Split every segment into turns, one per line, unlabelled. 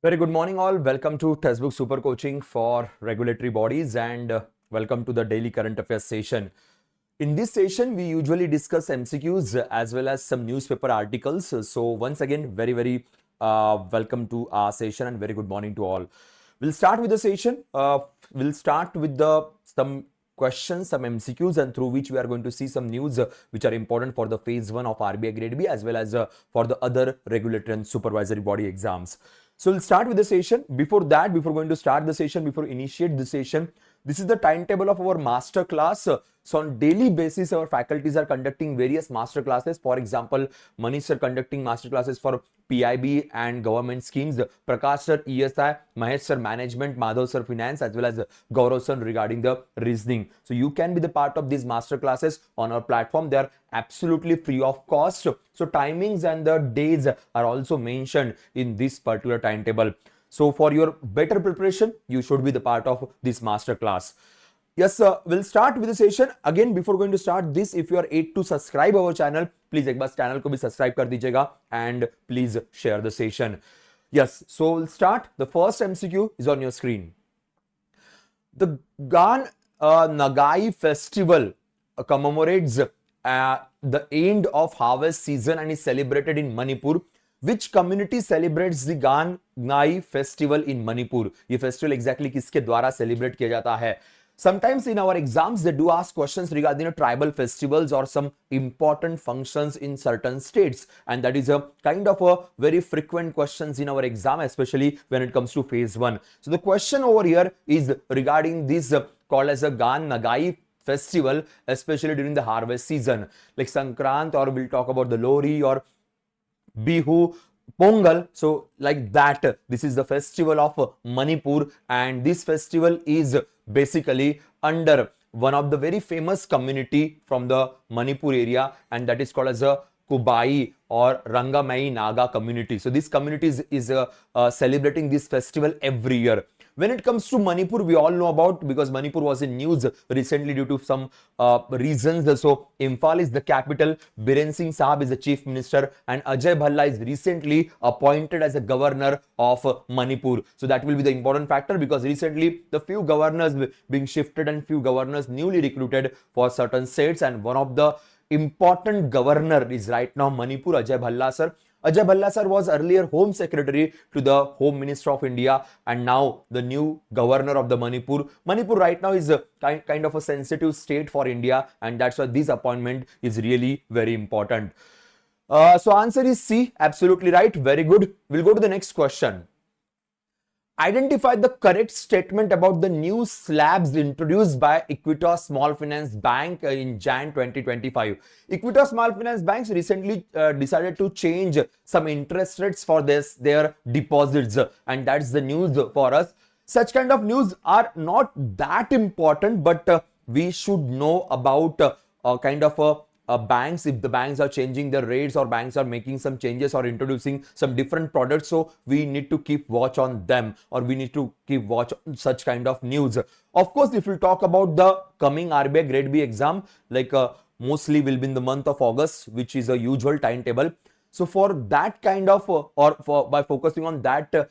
Very good morning, all. Welcome to Testbook Supercoaching for regulatory bodies and welcome to the daily current affairs session. In this session, we usually discuss MCQs as well as some newspaper articles. So once again, very welcome to our session and very good morning to all. We'll start with the session. We'll start with some questions, some MCQs, and through which we are going to see some news which are important for the phase 1 of RBI Grade B as well as for the other regulatory and supervisory body exams. So we'll start with the session. Before that, before going to start the session, before initiate the session, this is the timetable of our master class. So on daily basis, our faculties are conducting various master classes. For example, Manish sir conducting master classes for PIB and government schemes, Prakash sir ESI, Mahesh sir management, Madhav sir finance, as well as Gaurav sir regarding the reasoning. So you can be the part of these master classes on our platform. They are absolutely free of cost. So timings and the days are also mentioned in this particular timetable. So for your better preparation, you should be the part of this master class. Yes, we'll start with the session. Again, before going to start this, if you are yet to subscribe our channel, please एक बार channel को भी subscribe कर दीजिएगा and please share the session. Yes, so we'll start. The first MCQ is on your screen. The Gan Nagai festival commemorates the end of harvest season and is celebrated in Manipur. Which community celebrates the Gan Ngai festival in Manipur? ये festival exactly किसके द्वारा celebrate किया जाता है? Sometimes in our exams they do ask questions regarding tribal festivals or some important functions in certain states, and that is a kind of a very frequent questions in our exam, especially when it comes to phase 1. So the question over here is regarding this called as a Gan Nagai festival, especially during the harvest season, like Sankrant, or we'll talk about the Lohri or Bihu, Pongal. So like that, this is the festival of Manipur, and this festival is basically under one of the very famous community from the Manipur area, and that is called as a Kubai or Rangamai Naga community. So this community is celebrating this festival every year. When it comes to Manipur, we all know about, because Manipur was in news recently due to some reasons. So Imphal is the capital, Biren Singh Sahab is the chief minister, and Ajay Bhalla is recently appointed as a governor of Manipur. So that will be the important factor, because recently the few governors being shifted and few governors newly recruited for certain states, and one of the important governor is right now Manipur, Ajay Bhalla sir. Ajay Bhalla sir was earlier Home Secretary to the Home Minister of India, and now the new governor of the Manipur. Manipur right now is a kind of a sensitive state for India, and that's why this appointment is really very important. So answer is C, absolutely right. Very good. We'll go to the next question. Identify the correct statement about the new slabs introduced by Equitas Small Finance Bank in Jan 2025. Equitas Small Finance Banks recently decided to change some interest rates for their deposits, and that's the news for us. Such kind of news are not that important, but we should know about kind of a banks, if the banks are changing their rates or banks are making some changes or introducing some different products. So we need to keep watch on them, or we need to keep watch on such kind of news. Of course, if we talk about the coming RBI Grade B exam, like mostly will be in the month of August, which is a usual timetable. So for that kind of by focusing on that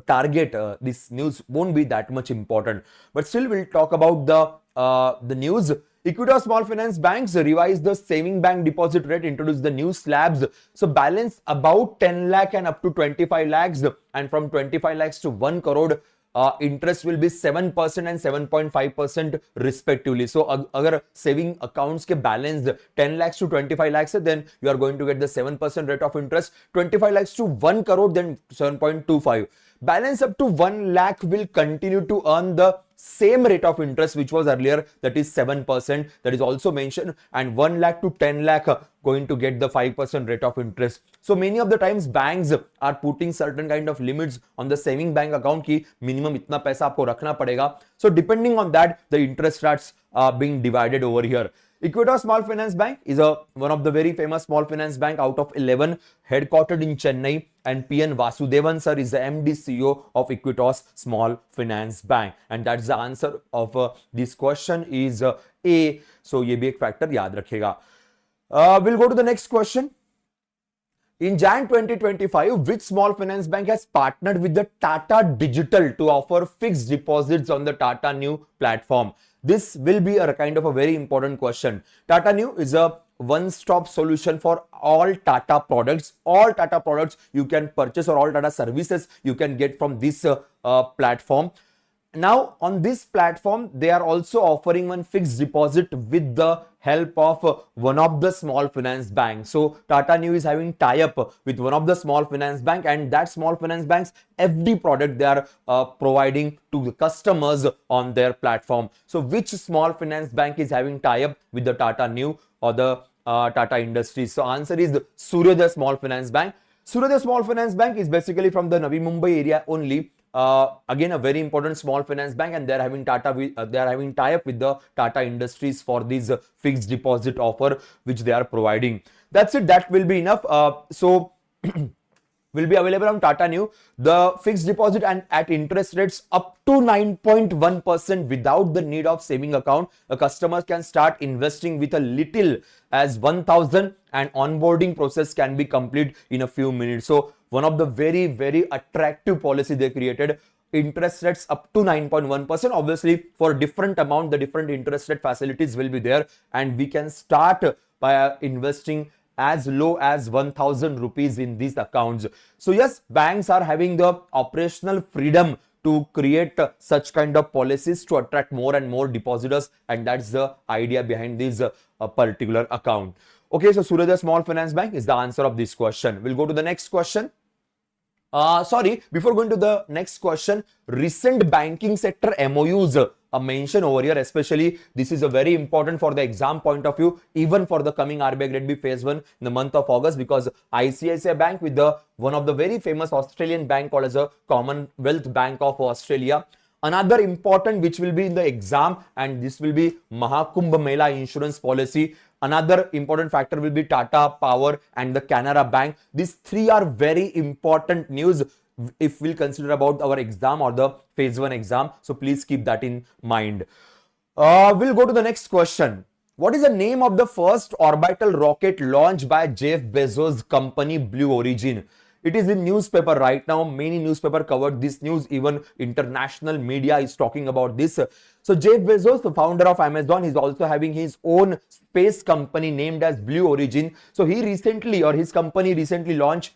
target, this news won't be that much important. But still, we'll talk about the news. Equitas Small Finance Banks revised the saving bank deposit rate, introduced the new slabs. So balance about 10 lakh and up to 25 lakhs, and from 25 lakhs to 1 crore, interest will be 7% and 7.5% respectively. So agar saving accounts ke balance 10 lakhs to 25 lakhs, then you are going to get the 7% rate of interest. 25 lakhs to 1 crore, then 7.25. Balance up to 1 lakh will continue to earn the same rate of interest which was earlier, that is 7%, that is also mentioned, and 1 lakh to 10 lakh going to get the 5% rate of interest. So many of the times banks are putting certain kind of limits on the saving bank account ki minimum itna paisa aapko rakhna padega. So depending on that, the interest rates are being divided over here. Equitas Small Finance Bank is one of the very famous small finance bank out of 11, headquartered in Chennai, and PN Vasudevan sir is the MD CEO of Equitas Small Finance Bank, and that's the answer of this question is A. So ये भी एक factor याद रखेगा. We'll go to the next question. In Jan 2025, which small finance bank has partnered with the Tata Digital to offer fixed deposits on the Tata New platform? This will be a kind of a very important question. Tata New is a one-stop solution for all Tata products. All Tata products you can purchase, or all Tata services you can get from this platform. Now, on this platform, they are also offering one fixed deposit with the help of one of the small finance banks. So, Tata New is having tie-up with one of the small finance bank, and that small finance banks, every product they are providing to the customers on their platform. So, which small finance bank is having tie-up with the Tata New or the Tata Industries? So, answer is the Suryodaya Small Finance Bank. Suryodaya Small Finance Bank is basically from the Navi Mumbai area only. Again, a very important small finance bank, and they are having tie-up with the Tata Industries for this fixed deposit offer which they are providing. That's it. That will be enough. So will be available on Tata New. The fixed deposit and at interest rates up to 9.1% without the need of saving account. A customer can start investing with a little as 1,000, and onboarding process can be complete in a few minutes. So one of the very, very attractive policy they created. Interest rates up to 9.1%. Obviously, for different amount, the different interest rate facilities will be there, and we can start by investing as low as 1,000 rupees in these accounts. So yes, banks are having the operational freedom to create such kind of policies to attract more and more depositors, and that's the idea behind this particular account. Okay, so Suryodaya Small Finance Bank is the answer of this question. We'll go to the next question. Before going to the next question, recent banking sector MOUs mention over here, especially this is a very important for the exam point of view, even for the coming RBI Grade B phase 1 in the month of August, because ICICI Bank with the one of the very famous Australian bank called as a Commonwealth Bank of Australia. Another important which will be in the exam, and this will be Mahakumbh Mela insurance policy. Another important factor will be Tata Power and the Canara Bank. These three are very important news if we'll consider about our exam or the phase 1 exam. So please keep that in mind. We'll go to the next question. What is the name of the first orbital rocket launched by Jeff Bezos' company Blue Origin? It is in newspaper right now. Many newspaper covered this news. Even international media is talking about this. So Jeff Bezos, the founder of Amazon, is also having his own space company named as Blue Origin. So he recently, or his company recently launched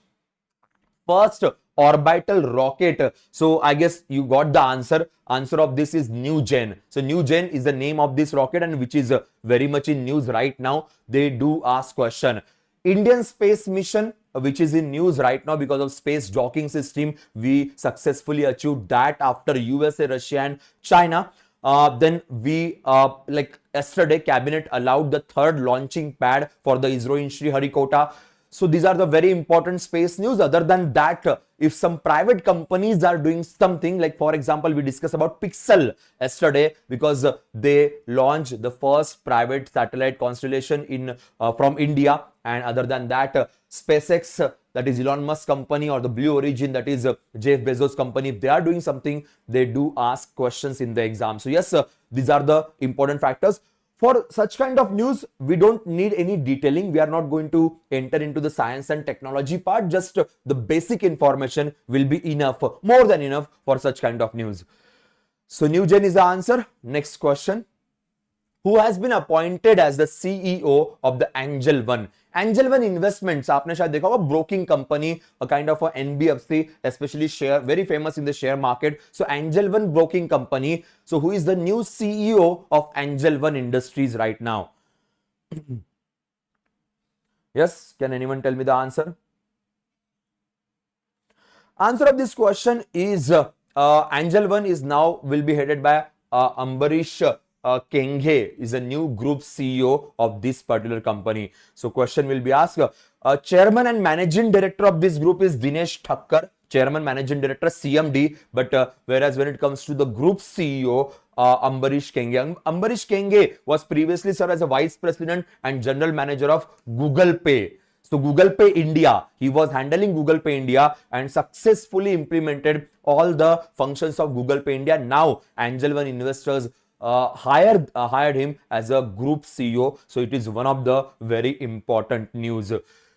first orbital rocket. So I guess you got the answer. Answer of this is New Gen. So New Gen is the name of this rocket, and which is very much in news right now. They do ask question. Indian space mission, which is in news right now because of space docking system. We successfully achieved that after USA, Russia and China. Then we like yesterday cabinet allowed the third launching pad for the ISRO in Sriharikota. So these are the very important space news. Other than that, if some private companies are doing something, like for example, we discussed about Pixel yesterday because they launched the first private satellite constellation in from India. And other than that, SpaceX, that is Elon Musk company, or the Blue Origin, that is Jeff Bezos company, if they are doing something, they do ask questions in the exam. So yes, these are the important factors. For such kind of news, we don't need any detailing. We are not going to enter into the science and technology part. Just the basic information will be enough, more than enough for such kind of news. So New Gen is the answer. Next question. Who has been appointed as the CEO of the AngelOne? AngelOne Investments, आपने शायद देखा होगा, broking company, a kind of a NBFC, especially share, very famous in the share market. So AngelOne broking company. So who is the new CEO of AngelOne Industries right now? Yes, can anyone tell me the answer? Answer of this question is AngelOne is now will be headed by Ambarish Kenghe is a new group CEO of this particular company. So question will be asked, chairman and managing director of this group is Dinesh Thakkar, chairman, managing director, CMD, but whereas when it comes to the group CEO, Ambarish Kenghe. Ambarish Kenghe was previously served as a vice president and general manager of Google Pay. So Google Pay India, he was handling Google Pay India and successfully implemented all the functions of Google Pay India. Now AngelOne investors hired him as a group CEO. So it is one of the very important news.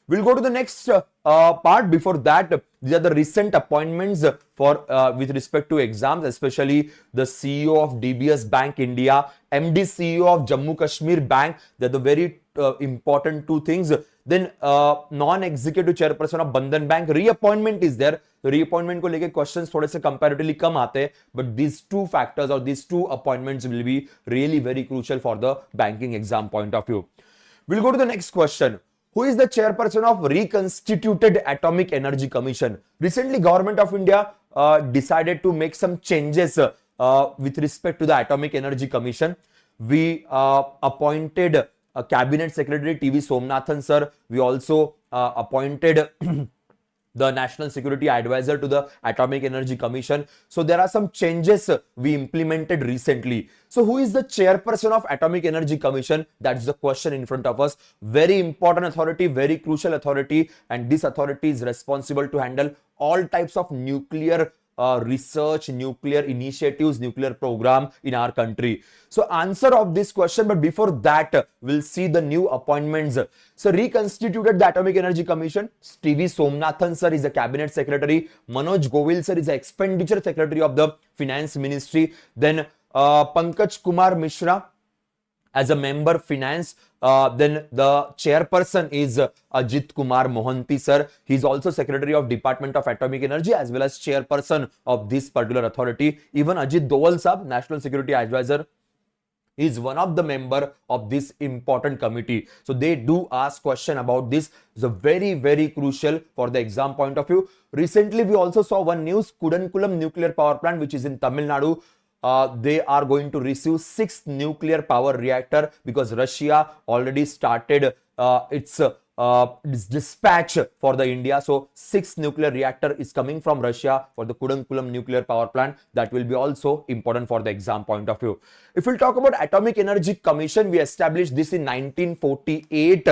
We'll go to the next part. Before that, these are the recent appointments for with respect to exams, especially the CEO of DBS Bank India, MD CEO of Jammu Kashmir Bank. They're the very important two things. Then non-executive chairperson of Bandhan Bank, reappointment is there. तो reappointment को लेके questions थोड़े से comparatively कम आते हैं, but these two factors or these two appointments will be really very crucial for the banking exam point of view. We'll go to the next question. Who is the chairperson of reconstituted Atomic Energy Commission? Recently, Government of India decided to make some changes with respect to the Atomic Energy Commission. We appointed a Cabinet Secretary TV Somnathan sir. We also appointed the National Security Advisor to the Atomic Energy Commission. So there are some changes we implemented recently. So who is the chairperson of Atomic Energy Commission? That's the question in front of us. Very important authority, very crucial authority, and this authority is responsible to handle all types of nuclear research, nuclear initiatives, nuclear program in our country. So answer of this question, but before that, we'll see the new appointments. So reconstituted the Atomic Energy Commission. TV Somnathan sir is the Cabinet Secretary. Manoj Govil sir is the Expenditure Secretary of the Finance Ministry. Then Pankaj Kumar Mishra as a member finance. Then the chairperson is Ajit Kumar Mohanty sir. He is also Secretary of Department of Atomic Energy as well as chairperson of this particular authority. Even Ajit Doval sir, National Security Advisor, is one of the member of this important committee. So they do ask question about this. It's a very, very crucial for the exam point of view. Recently, we also saw one news, Kudankulam nuclear power plant, which is in Tamil Nadu. They are going to receive 6th nuclear power reactor because Russia already started its dispatch for the India. So 6th nuclear reactor is coming from Russia for the Kudankulam nuclear power plant. That will be also important for the exam point of view. If we'll talk about Atomic Energy Commission, we established this in 1948.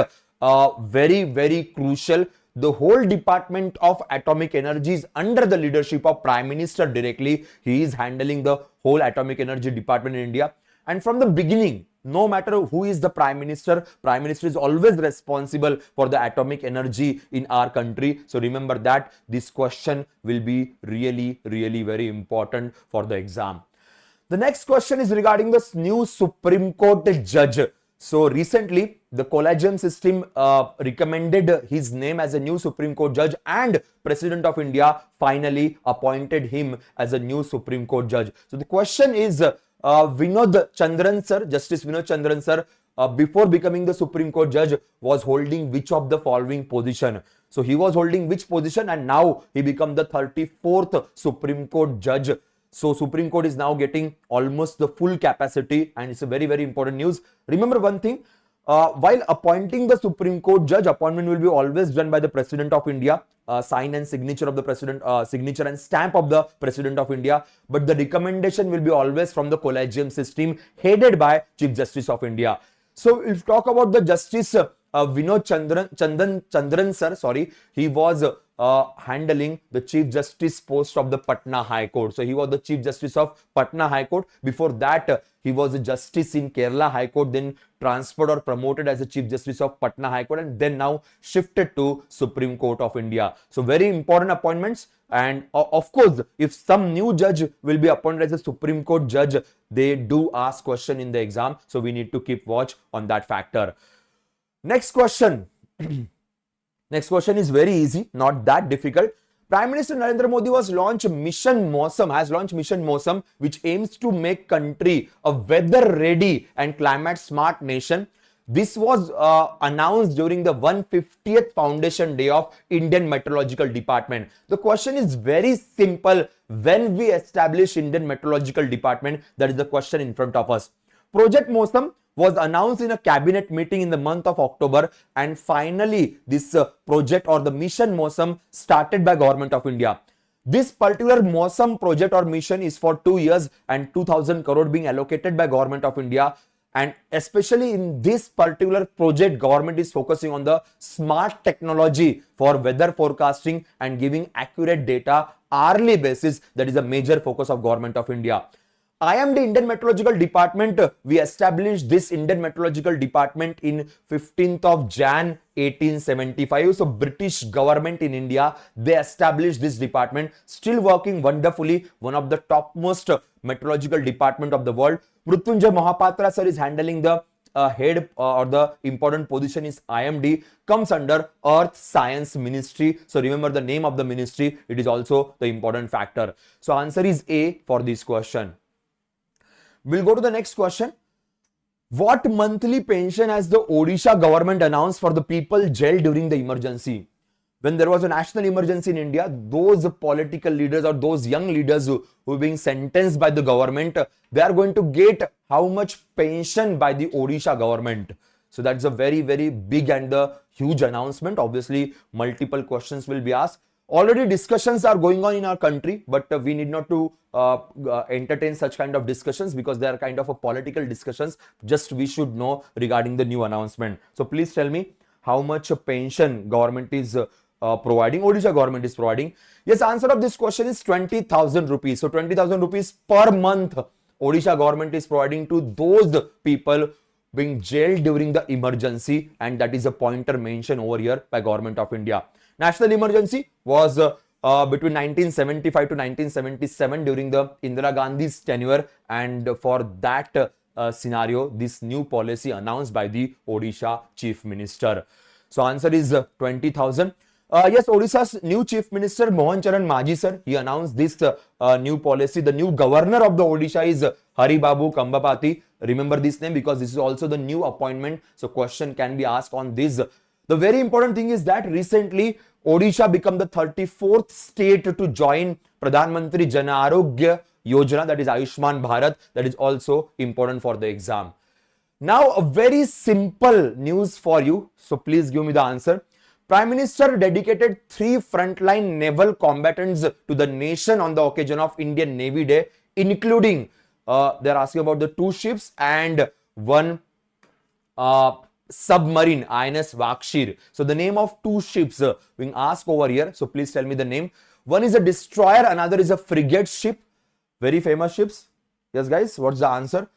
Very, very crucial. The whole Department of Atomic Energy is under the leadership of Prime Minister directly. He is handling the whole Atomic Energy Department in India. And from the beginning, no matter who is the Prime Minister is always responsible for the atomic energy in our country. So remember that this question will be really, really very important for the exam. The next question is regarding this new Supreme Court judge. So recently, the Collegium system recommended his name as a new Supreme Court judge, and President of India finally appointed him as a new Supreme Court judge. So the question is, Vinod Chandran sir, Justice Vinod Chandran sir, before becoming the Supreme Court judge, was holding which of the following position? So he was holding which position, and now he become the 34th Supreme Court judge. So Supreme Court is now getting almost the full capacity, and it's a very, very important news. Remember one thing, while appointing the Supreme Court judge, appointment will be always done by the President of India, sign and signature of the President, signature and stamp of the President of India. But the recommendation will be always from the Collegium system headed by Chief Justice of India. So if you talk about the Justice Vinod Chandran sir, sorry, he was handling the Chief Justice post of the Patna High Court. So he was the Chief Justice of Patna High Court. Before that, he was a Justice in Kerala High Court, then transferred or promoted as a Chief Justice of Patna High Court, and then now shifted to Supreme Court of India. So very important appointments. And of course, if some new judge will be appointed as a Supreme Court judge, they do ask question in the exam. So we need to keep watch on that factor. Next question. Next question is very easy, not that difficult. Prime Minister Narendra Modi has launched Mission MOSUM, which aims to make country a weather-ready and climate-smart nation. This was announced during the 150th Foundation Day of Indian Meteorological Department. The question is very simple. When we establish Indian Meteorological Department, that is the question in front of us. Project MOSUM was announced in a cabinet meeting in the month of October, and finally this project or the Mission MOSUM started by Government of India. This particular MOSUM project or mission is for 2 years and 2,000 crore being allocated by Government of India. And especially in this particular project, government is focusing on the smart technology for weather forecasting and giving accurate data hourly basis. That is a major focus of Government of India. IMD, Indian Meteorological Department, we established this Indian Meteorological Department in 15th of Jan 1875. So British government in India, they established this department, still working wonderfully, one of the topmost meteorological department of the world. Mrutyunjay Mohapatra sir is handling the head or the important position is IMD, comes under Earth Science Ministry. So remember the name of the ministry, it is also the important factor. So answer is A for this question. We'll go to the next question. What monthly pension has the Odisha government announced for the people jailed during the emergency? When there was a national emergency in India, those political leaders or those young leaders who are being sentenced by the government, they are going to get how much pension by the Odisha government. So that's a very, very big and huge announcement. Obviously, multiple questions will be asked. Already discussions are going on in our country, but we need not to entertain such kind of discussions because they are kind of a political discussions. Just we should know regarding the new announcement. So please tell me how much pension government is providing, Odisha government is providing. Yes, answer of this question is 20,000 rupees. So 20,000 rupees per month Odisha government is providing to those people being jailed during the emergency, and that is a pointer mentioned over here by Government of India. National emergency was between 1975 to 1977 during the Indira Gandhi's tenure, and for that scenario, this new policy announced by the Odisha Chief Minister. So answer is 20,000. Yes, Odisha's new Chief Minister Mohan Charan Majhi sir, he announced this new policy. The new governor of the Odisha is Hari Babu Kambapati. Remember this name because this is also the new appointment. So question can be asked on this. The very important thing is that recently Odisha became the 34th state to join Pradhan Mantri Jan Arogya Yojana, that is Ayushman Bharat. That is also important for the exam. Now a very simple news for you. So please give me the answer. Prime Minister dedicated 3 frontline naval combatants to the nation on the occasion of Indian Navy Day, including they're asking about the 2 ships and 1 submarine, INS Vakshir. So the name of 2 ships being asked over here. So please tell me the name. One is a destroyer, another is a frigate ship. Very famous ships. Yes guys, what's the answer?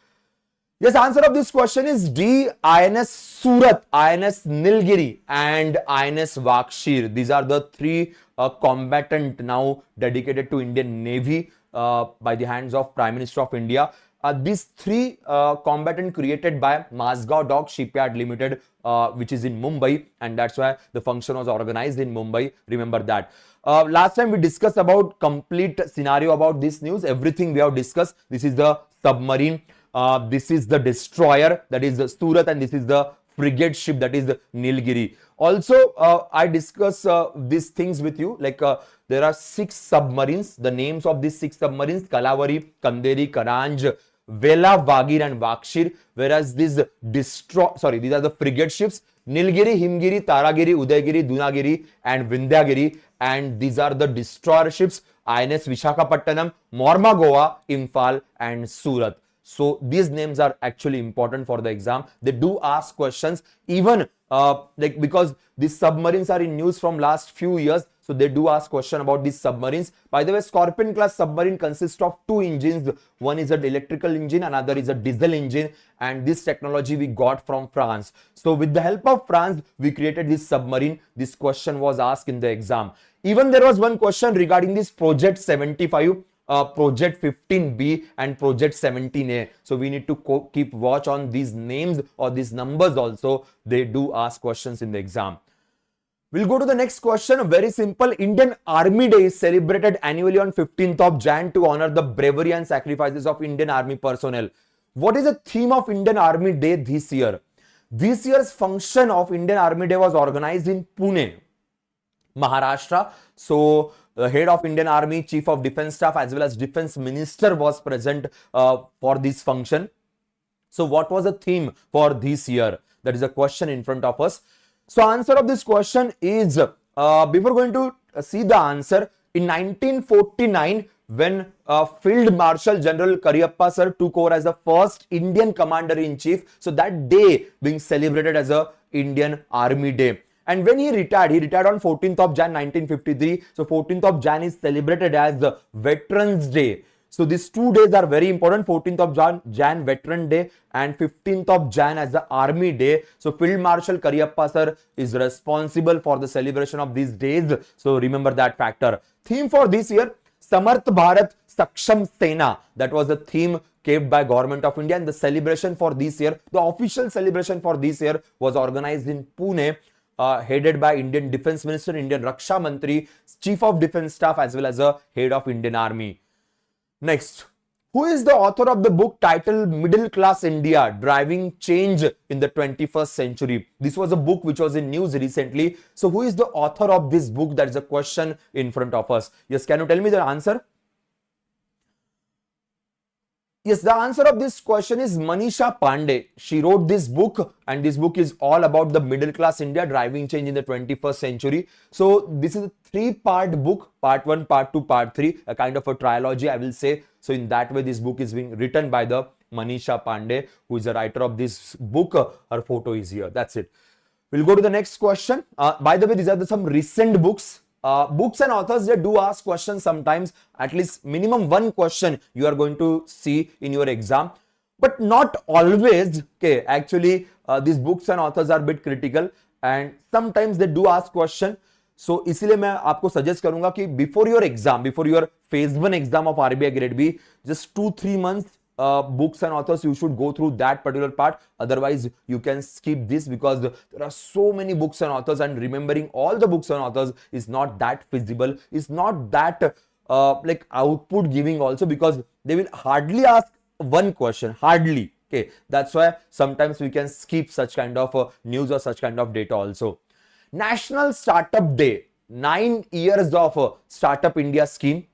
Yes, answer of this question is D, INS Surat, INS Nilgiri and INS Vakshir. These are the 3 combatant now dedicated to Indian Navy by the hands of Prime Minister of India. These 3 combatant created by Mazgaon Dock Shipyard Limited, which is in Mumbai, and that's why the function was organized in Mumbai. Remember that. Last time we discussed about complete scenario about this news. Everything we have discussed. This is the submarine. This is the destroyer, that is the Surat, and this is the frigate ship, that is the Nilgiri. Also, I discuss these things with you, like there are 6 submarines. The names of these 6 submarines: Kalavari, Kanderi, Karanj, Vela, Vagir and Vakshir. Whereas these are the frigate ships: Nilgiri, Himgiri, Taragiri, Udayagiri, Dunagiri and Vindhyagiri. And these are the destroyer ships: INS Vishakhapattanam, Mormugao, Imphal and Surat. So these names are actually important for the exam. They do ask questions, even like because these submarines are in news from last few years. So they do ask question about these submarines. By the way, Scorpion class submarine consists of 2 engines. One is an electrical engine, another is a diesel engine. And this technology we got from France. So with the help of France, we created this submarine. This question was asked in the exam. Even there was one question regarding this Project 75. Project 15B and Project 17A. So we need to keep watch on these names or these numbers also. They do ask questions in the exam. We'll go to the next question. Very simple. Indian Army Day is celebrated annually on 15th of Jan to honor the bravery and sacrifices of Indian Army personnel. What is the theme of Indian Army Day this year? This year's function of Indian Army Day was organized in Pune, Maharashtra. So the head of Indian Army, Chief of Defence Staff as well as Defence Minister was present for this function. So what was the theme for this year? That is a question in front of us. So answer of this question is, before going to see the answer, in 1949, when Field Marshal General Cariappa sir took over as the first Indian Commander-in-Chief, so that day being celebrated as a Indian Army Day. And when he retired on 14th of Jan 1953. So 14th of Jan is celebrated as the Veterans Day. So these 2 days are very important. 14th of Jan Veteran Day and 15th of Jan as the Army Day. So Field Marshal Cariappa sir is responsible for the celebration of these days. So remember that factor. Theme for this year, Samarth Bharat Saksham Sena. That was the theme kept by Government of India, and the celebration for this year, the official celebration for this year was organized in Pune, headed by Indian Defense Minister, Indian Raksha Mantri, Chief of Defense Staff, as well as a head of Indian Army. Next, who is the author of the book titled Middle Class India, Driving Change in the 21st Century? This was a book which was in news recently. So who is the author of this book? That is a question in front of us. Yes, can you tell me the answer? Yes, the answer of this question is Manisha Pandey. She wrote this book, and this book is all about the middle class India, driving change in the 21st century. So this is a 3-part book, part 1, part 2, part 3, a kind of a trilogy, I will say. So in that way, this book is being written by the Manisha Pandey, who is the writer of this book. Her photo is here. That's it. We'll go to the next question. By the way, these are some recent books. Books and authors, they do ask questions sometimes. At least minimum 1 question you are going to see in your exam, but not always. Okay, actually these books and authors are a bit critical, and sometimes they do ask question. So इसलिए मैं आपको suggest करूंगा कि before your exam, before your phase 1 exam of RBI grade B, just 2-3 months books and authors, you should go through that particular part. Otherwise you can skip this, because there are so many books and authors, and remembering all the books and authors is not that feasible, is not that like output giving also, because they will hardly ask 1 question, hardly. Okay, that's why sometimes we can skip such kind of news or such kind of data also. National Startup Day, 9 years of Startup India scheme.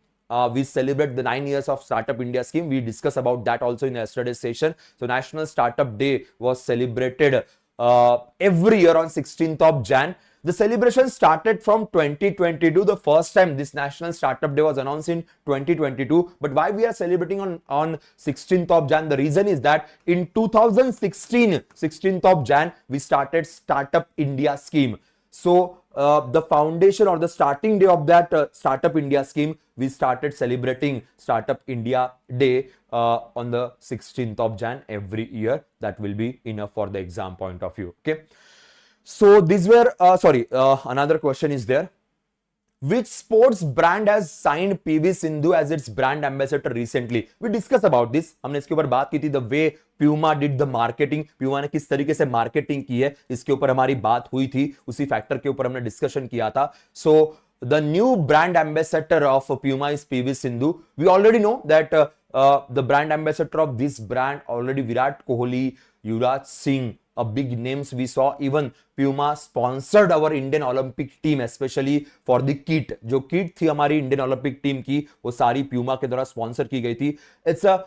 We celebrate the 9 years of Startup India scheme. We discussed about that also in yesterday's session. So National Startup Day was celebrated every year on 16th of Jan. The celebration started from 2022. The first time this National Startup Day was announced in 2022. But why we are celebrating on 16th of Jan? The reason is that in 2016, 16th of Jan, we started Startup India scheme. So the foundation or the starting day of that Startup India scheme, we started celebrating Startup India Day on the 16th of Jan every year. That will be enough for the exam point of view. Okay. So these were, another question is there. Which sports brand has signed PV Sindhu as its brand ambassador recently? We discussed about this. हमने इसके ऊपर बात की थी. The way Puma did the marketing, Puma ने किस तरीके से marketing की है, इसके ऊपर हमारी बात हुई थी. उसी factor के ऊपर हमने discussion किया था. So the new brand ambassador of Puma is PV Sindhu. We already know that the brand ambassador of this brand already Virat Kohli, Yuvraj Singh, big names we saw. Even Puma sponsored our Indian Olympic team, especially for the kit. जो kit थी हमारी Indian Olympic team की, वो सारी Puma के द्वारा sponsor की गई थी. It's a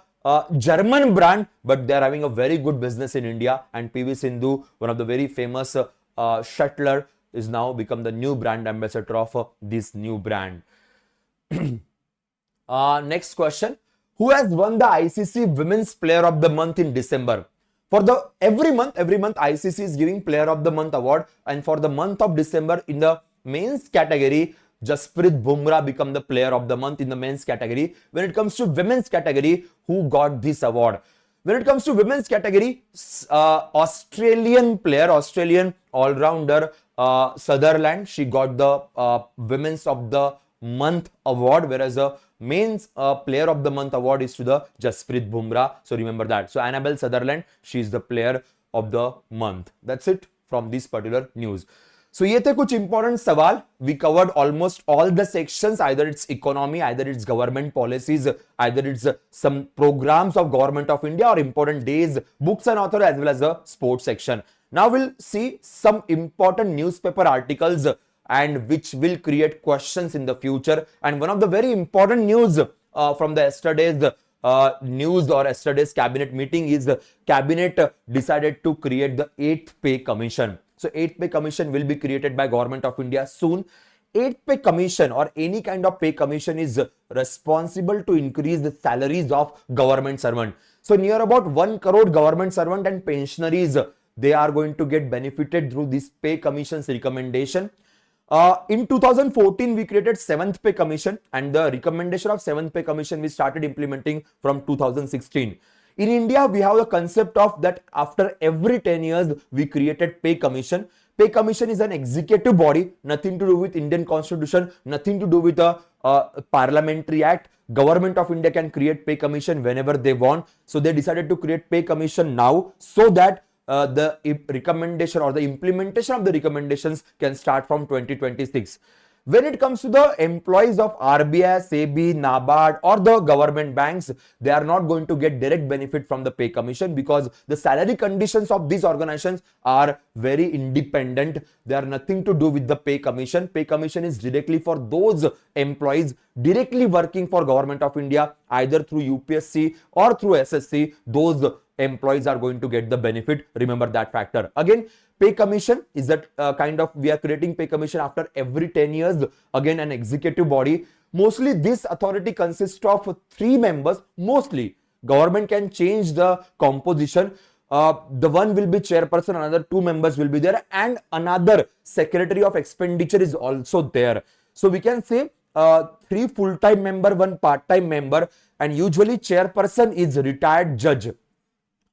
German brand, but they are having a very good business in India. And PV Sindhu, one of the very famous shuttler, is now become the new brand ambassador of this new brand. Next question. Who has won the ICC Women's Player of the Month in December? For the every month ICC is giving Player of the Month award, and for the month of December in the men's category, Jasprit Bumrah become the Player of the Month in the men's category. When it comes to women's category, who got this award? When it comes to women's category, Australian player, Australian all-rounder Sutherland, she got the Women's of the Month award, whereas the men's Player of the Month award is to the Jasprit Bumrah. So remember that. So Annabelle Sutherland, she is the Player of the Month. That's it from this particular news. So ये थे कुछ important सवाल. We covered almost all the sections. Either it's economy, either it's government policies, either it's some programs of Government of India, or important days, books and author, as well as the sports section. Now we'll see some important newspaper articles and which will create questions in the future. And one of the very important news from the yesterday's news or yesterday's cabinet meeting is the cabinet decided to create the 8th pay commission. So 8th pay commission will be created by Government of India soon. 8th pay commission or any kind of pay commission is responsible to increase the salaries of government servant. So near about 1 crore government servant and pensionaries, they are going to get benefited through this pay commission's recommendation. In 2014, we created 7th Pay Commission, and the recommendation of 7th Pay Commission we started implementing from 2016. In India, we have the concept of that after every 10 years, we created Pay Commission. Pay Commission is an executive body, nothing to do with Indian Constitution, nothing to do with a Parliamentary Act. Government of India can create Pay Commission whenever they want. So they decided to create Pay Commission now so that the recommendation or the implementation of the recommendations can start from 2026. When it comes to the employees of RBI, SEBI, NABARD or the government banks, they are not going to get direct benefit from the Pay Commission because the salary conditions of these organizations are very independent. They are nothing to do with the Pay Commission. Pay Commission is directly for those employees directly working for Government of India, either through UPSC or through SSC. Those employees are going to get the benefit. Remember that factor. Again, Pay Commission is that we are creating Pay Commission after every 10 years. Again, an executive body. Mostly this authority consists of 3 members. Mostly government can change the composition. The one will be chairperson, another 2 members will be there, and another secretary of expenditure is also there. So we can say 3 full-time member, 1 part-time member, and usually chairperson is retired judge.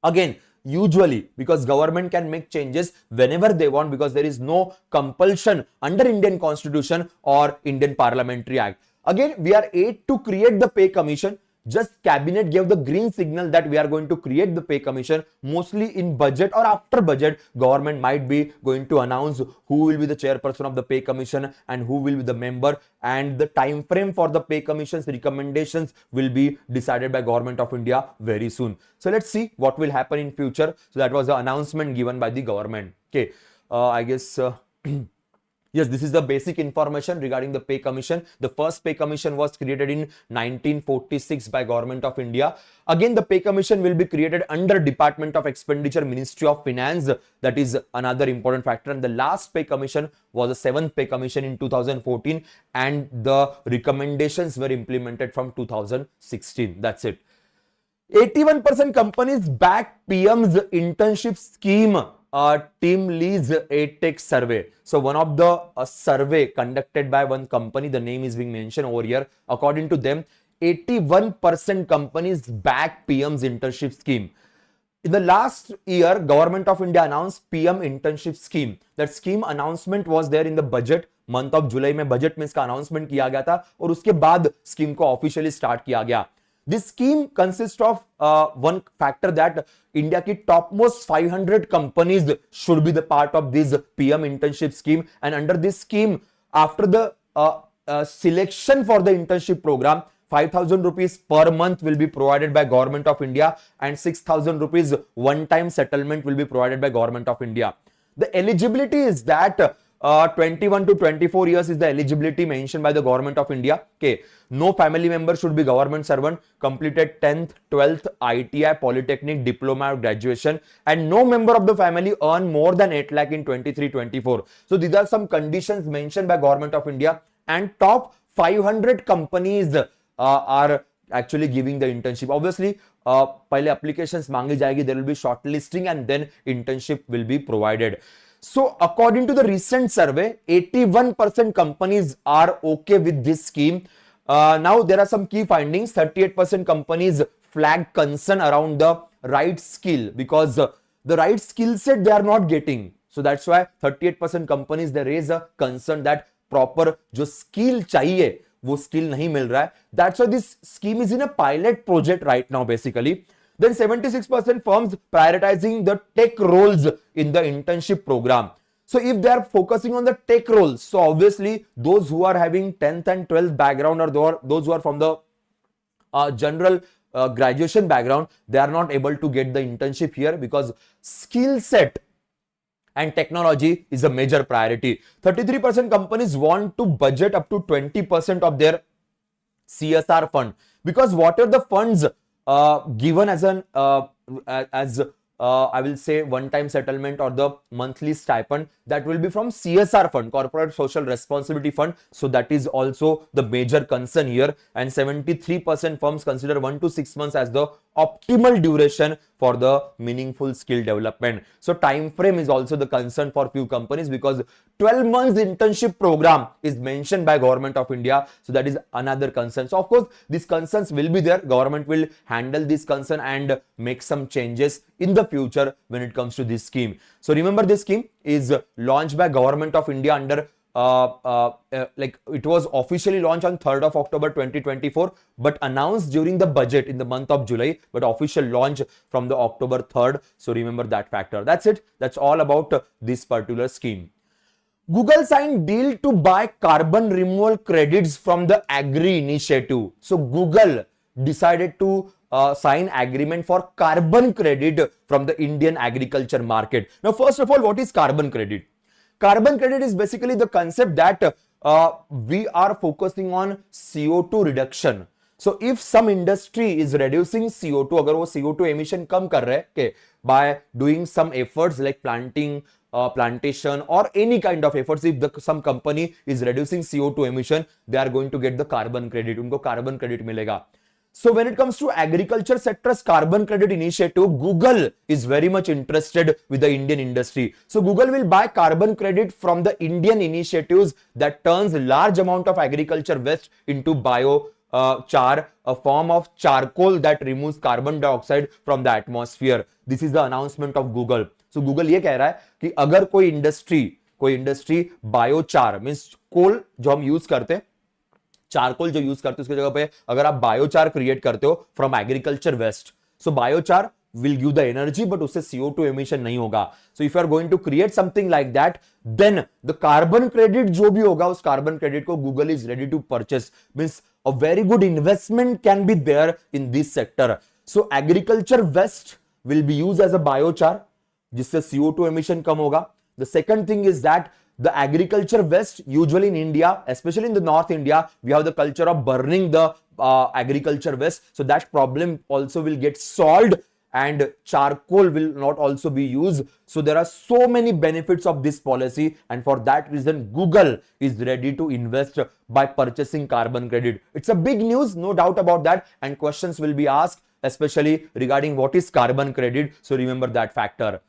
Again, usually, because government can make changes whenever they want because there is no compulsion under Indian Constitution or Indian Parliamentary Act. Again, we are aid to create the Pay Commission. Just cabinet gave the green signal that we are going to create the Pay Commission. Mostly in budget or after budget, government might be going to announce who will be the chairperson of the Pay Commission and who will be the member, and the time frame for the Pay Commission's recommendations will be decided by Government of India very soon. So let's see what will happen in future. So that was the announcement given by the government. Okay, I guess yes, this is the basic information regarding the Pay Commission. The first Pay Commission was created in 1946 by Government of India. Again, the Pay Commission will be created under Department of Expenditure, Ministry of Finance. That is another important factor. And the last Pay Commission was the 7th Pay Commission in 2014. And the recommendations were implemented from 2016. That's it. 81% companies back PM's internship scheme. Team leads ATEC survey. So one of the survey conducted by one company, the name is being mentioned over here. According to them, 81% companies back PM's internship scheme. In the last year, Government of India announced PM internship scheme. That scheme announcement was there in the budget. Month of July में budget में इसका announcement किया गया था और उसके बाद scheme को officially start किया गया. This scheme consists of one factor that India की topmost 500 companies should be the part of this PM internship scheme, and under this scheme, after the selection for the internship program, 5,000 rupees per month will be provided by Government of India and 6,000 rupees one-time settlement will be provided by Government of India. The eligibility is that 21 to 24 years is the eligibility mentioned by the Government of India. Okay, no family member should be government servant, completed 10th, 12th, ITI, Polytechnic, diploma or graduation, and no member of the family earn more than 8 lakh in 23-24. So these are some conditions mentioned by Government of India, and top 500 companies are actually giving the internship. Obviously, पहले applications मांगी जाएगी, there will be shortlisting and then internship will be provided. So according to the recent survey, 81% companies are okay with this scheme. Now there are some key findings. 38% companies flag concern around the right skill because the right skill set they are not getting. So that's why 38% companies they raise a concern that proper जो skill चाहिए वो skill नहीं मिल रहा है. That's why this scheme is in a pilot project right now basically. Then 76% firms prioritizing the tech roles in the internship program. So if they are focusing on the tech roles, so obviously those who are having 10th and 12th background or those who are from the general graduation background, they are not able to get the internship here because skill set and technology is a major priority. 33% companies want to budget up to 20% of their CSR fund because what are the funds given as an I will say one-time settlement or the monthly stipend that will be from CSR fund, corporate social responsibility fund. So that is also the major concern here, and 73% firms consider 1 to 6 months as the optimal duration for the meaningful skill development. So time frame is also the concern for few companies, because 12 months internship program is mentioned by Government of India. So that is another concern. So of course, these concerns will be there. Government will handle this concern and make some changes in the future when it comes to this scheme. So remember, this scheme is launched by Government of India under like it was officially launched on 3rd of October 2024, but announced during the budget in the month of July, but official launch from the October 3rd. So remember that factor. That's it. That's all about this particular scheme. Google signed deal to buy carbon removal credits from the Agri initiative. So Google decided to sign agreement for carbon credit from the Indian agriculture market. Now, first of all, what is carbon credit? Carbon credit is basically the concept that we are focusing on CO2 reduction. So if some industry is reducing CO2, अगर वो CO2 emission कम कर रहे हैं, okay, by doing some efforts like plantation or any kind of efforts, if some company is reducing CO2 emission, they are going to get the carbon credit. उनको carbon credit मिलेगा. So when it comes to agriculture sector's carbon credit initiative, Google is very much interested with the Indian industry. So Google will buy carbon credit from the Indian initiatives that turns large amount of agriculture waste into biochar, a form of charcoal that removes carbon dioxide from the atmosphere. This is the announcement of Google. So Google ये कह रहा है कि अगर कोई industry biochar means कोल जो हम use करते हैं, चारकोल जो यूज करते हैं, उसकी जगह पे अगर आप बायोचार क्रिएट करते हो from agriculture waste, so biochar will give the energy, but उससे CO2 emission नहीं होगा. So if you are going to create something like that, then the carbon credit जो भी होगा, उस carbon credit को Google is ready to purchase. Means a very good investment can be there in this sector. So agriculture waste will be used as a biochar, जिससे CO2 emission कम होगा. The second thing is that the agriculture waste, usually in India, especially in the North India, we have the culture of burning the agriculture waste. So that problem also will get solved, and charcoal will not also be used. So there are so many benefits of this policy, and for that reason Google is ready to invest by purchasing carbon credit. It's a big news, no doubt about that, and questions will be asked especially regarding what is carbon credit. So remember that factor.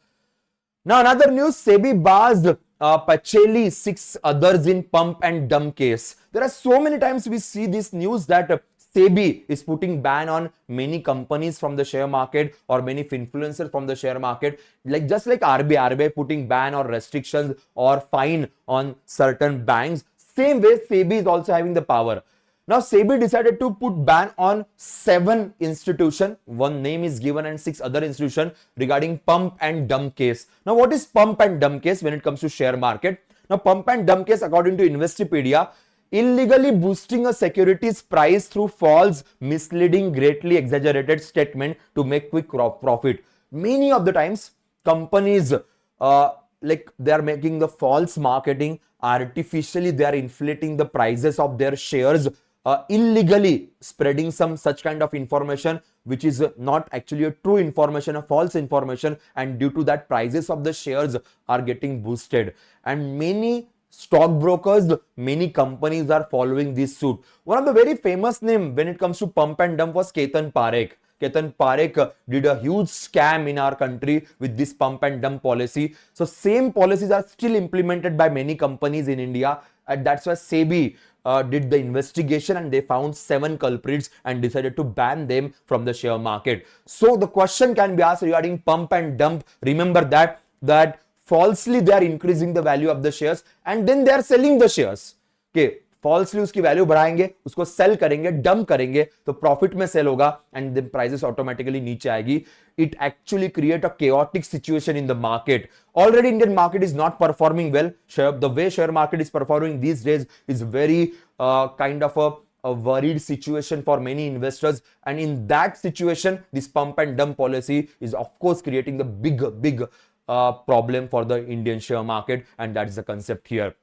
Now another news, SEBI bars Pacelli, 6 others in pump and dump case. There are so many times we see this news that SEBI is putting ban on many companies from the share market or many influencers from the share market, like just like RBI putting ban or restrictions or fine on certain banks. Same way SEBI is also having the power. Now SEBI decided to put ban on 7 institutions, one name is given, and 6 other institutions regarding pump and dump case. Now what is pump and dump case when it comes to share market? Now pump and dump case, according to Investopedia, illegally boosting a security's price through false, misleading, greatly exaggerated statement to make quick profit. Many of the times companies like they are making the false marketing, artificially they are inflating the prices of their shares, illegally spreading some such kind of information which is not actually a true information, a false information, and due to that prices of the shares are getting boosted, and many stockbrokers, many companies are following this suit. One of the very famous name when it comes to pump and dump was Ketan Parekh. Ketan Parekh did a huge scam in our country with this pump and dump policy. So same policies are still implemented by many companies in India, and that's why SEBI did the investigation and they found 7 culprits and decided to ban them from the share market. So the question can be asked regarding pump and dump. Remember that falsely they are increasing the value of the shares and then they are selling the shares. Okay, falsely उसकी value बढ़ाएंगे, उसको cell करेंगे, dump करेंगे, तो profit में cell होगा and then prices automatically नीचे आएगी. It actually create a chaotic situation in the market. Already Indian market is not performing well. The way share market is performing these days is very kind of a worried situation for many investors, and in that situation this pump and dump policy is of course creating the big problem for the Indian share market, and that is the concept here.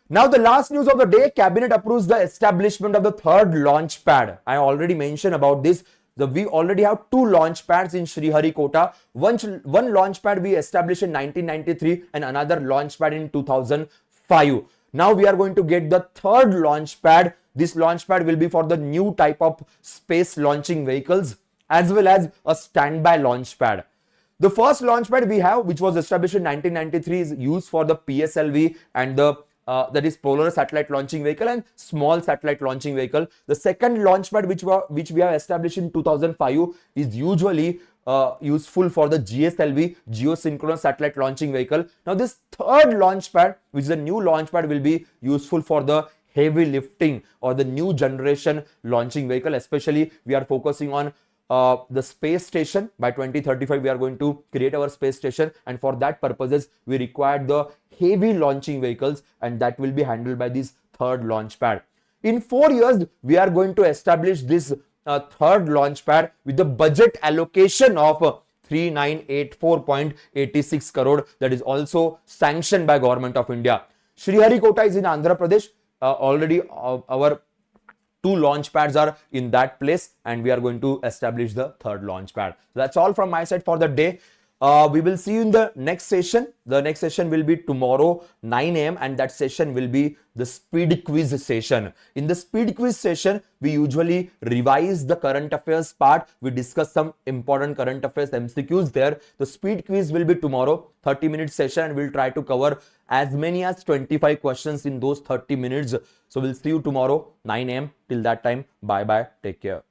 Now the last news of the day, cabinet approves the establishment of the 3rd Launchpad. I already mentioned about this. We already have 2 Launchpads in Sriharikota. One Launchpad we established in 1993 and another Launchpad in 2005. Now we are going to get the 3rd Launchpad. This Launchpad will be for the new type of space launching vehicles. as well as a standby launch pad. The first launch pad we have, which was established in 1993, is used for the PSLV and the that is Polar Satellite Launching Vehicle and Small Satellite Launching Vehicle. The second launch pad which we have established in 2005 is usually useful for the GSLV, Geosynchronous Satellite Launching Vehicle. Now this third launch pad, which is a new launch pad, will be useful for the heavy lifting or the new generation launching vehicle. Especially we are focusing on the space station. By 2035 we are going to create our space station, and for that purposes we require the heavy launching vehicles, and that will be handled by this third launch pad. In 4 years we are going to establish this third launch pad with the budget allocation of 3984.86 crore, that is also sanctioned by Government of India. Sriharikota is in Andhra Pradesh. Already our 2 launch pads are in that place, and we are going to establish the third launch pad. So that's all from my side for the day. We will see you in the next session. The next session will be tomorrow 9 a.m. and that session will be the speed quiz session. In the speed quiz session, we usually revise the current affairs part. We discuss some important current affairs MCQs there. The speed quiz will be tomorrow, 30-minute session, and we'll try to cover as many as 25 questions in those 30 minutes. So we'll see you tomorrow 9 a.m. Till that time, bye bye. Take care.